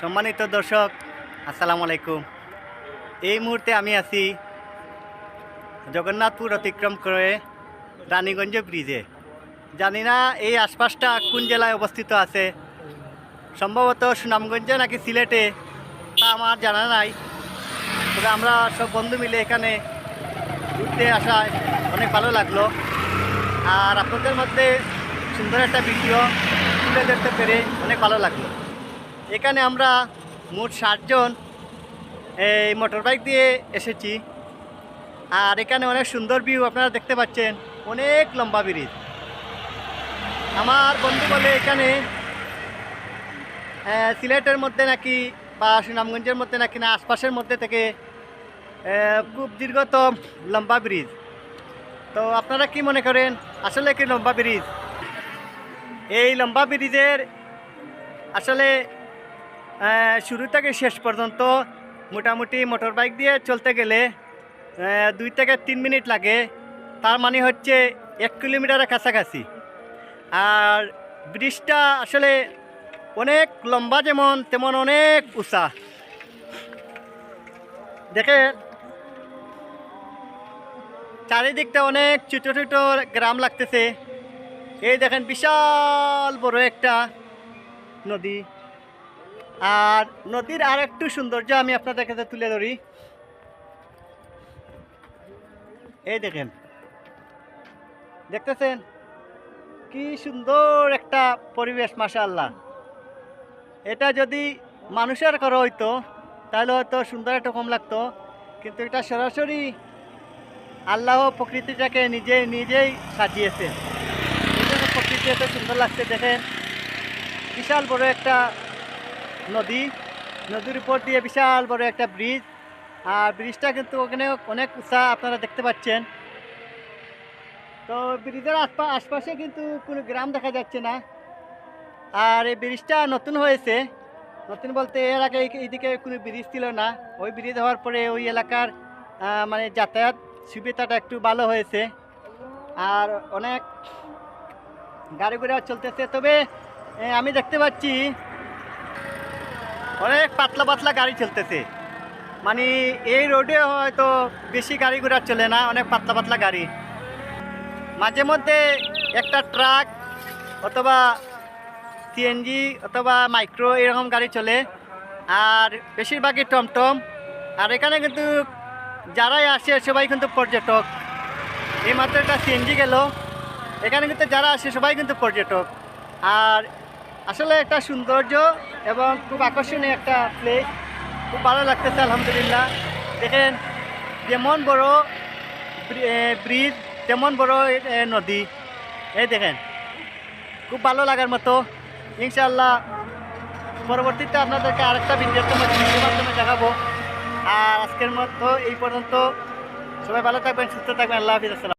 সম্মানিত দর্শক, আসসালামু আলাইকুম। এই মুহূর্তে আমি আছি জগন্নাথপুর অতিক্রম করে রানীগঞ্জ ব্রিজে। জানি না এই আশপাশটা কোন জেলায় অবস্থিত আছে, সম্ভবত সুনামগঞ্জে নাকি সিলেটে, তা আমার জানা নাই। তবে আমরা সব বন্ধু মিলে এখানে ঘুরতে আসায় অনেক ভালো লাগলো, আর আপনাদের মধ্যে সুন্দর একটা ভিডিও তুলে ধরতে পেরে অনেক ভালো লাগলো। এখানে আমরা মোট 60 জন এই মোটর বাইক দিয়ে এসেছি, আর এখানে অনেক সুন্দর ভিউ আপনারা দেখতে পাচ্ছেন। অনেক লম্বা ব্রিজ। আমার বন্ধু বলে এখানে সিলেটের মধ্যে নাকি বা সুনামগঞ্জের মধ্যে নাকি না আশপাশের মধ্যে থেকে খুব দীর্ঘতম লম্বা ব্রিজ। তো আপনারা কি মনে করেন, আসলে কি লম্বা ব্রিজ? এই লম্বা ব্রিজের আসলে শুরু থেকে শেষ পর্যন্ত মোটামুটি মোটর বাইক দিয়ে চলতে গেলে 2 থেকে 3 মিনিট লাগে। তার মানে হচ্ছে 1 কিলোমিটারের কাছাকাছি। আর ব্রিজটা আসলে অনেক লম্বা, যেমন তেমন অনেক উঁচা। দেখে চারিদিকটা অনেক ছোটো ছোটো গ্রাম লাগতেছে। এই দেখেন বিশাল বড় একটা নদী। আর নদীর আর একটু সৌন্দর্য আমি আপনাদের কাছে তুলে ধরি। এই দেখেন, দেখতেছেন কি সুন্দর একটা পরিবেশ, মাশাআল্লাহ। এটা যদি মানুষের করা হইতো তাহলে হয়তো সুন্দর একটা কম লাগতো, কিন্তু এটা সরাসরি আল্লাহ প্রকৃতিটাকে নিজেই সাজিয়েছে। প্রকৃতি এত সুন্দর লাগছে। দেখেন বিশাল বড় একটা নদী, নদীর উপর দিয়ে বিশাল বড় একটা ব্রিজ। আর ব্রিজটা কিন্তু ওখানে অনেক উঁচা, আপনারা দেখতে পাচ্ছেন। তো ব্রিজের আশপাশে কিন্তু কোনো গ্রাম দেখা যাচ্ছে না। আর এই ব্রিজটা নতুন হয়েছে। নতুন বলতে এর আগে এইদিকে কোনো ব্রিজ ছিল না। ওই ব্রিজ হওয়ার পরে ওই এলাকার মানে যাতায়াত সুবিধাটা একটু ভালো হয়েছে, আর অনেক গাড়ি ঘোড়া চলতেছে। তবে আমি দেখতে পাচ্ছি অনেক পাতলা পাতলা গাড়ি চলতেছে। মানে এই রোডে হয়তো বেশি গাড়ি ঘোড়া চলে না, অনেক পাতলা পাতলা গাড়ি। মাঝে মধ্যে একটা ট্রাক অথবা সিএনজি অথবা মাইক্রো এরকম গাড়ি চলে, আর বেশিরভাগই টমটম। আর এখানে কিন্তু যারাই আসে সবাই কিন্তু পর্যটক। এই মাত্র একটা সিএনজি গেল, এখানে কিন্তু যারা আসে সবাই কিন্তু পর্যটক। আর আসলে একটা সৌন্দর্য এবং খুব আকর্ষণীয় একটা প্লেস, খুব ভালো লাগতেছে আলহামদুলিল্লাহ। দেখেন যেমন বড় ব্রিজ তেমন বড় নদী। এই দেখেন খুব ভালো লাগার মতো। ইনশাআল্লাহ পরবর্তীতে আপনাদেরকে আরেকটা ভিডিওর মাধ্যমে দেখাবো। আর আজকের মতো এই পর্যন্ত। সবাই ভালো থাকবেন, সুস্থ থাকবেন। আল্লাহ হাফিজ। আসসালাম।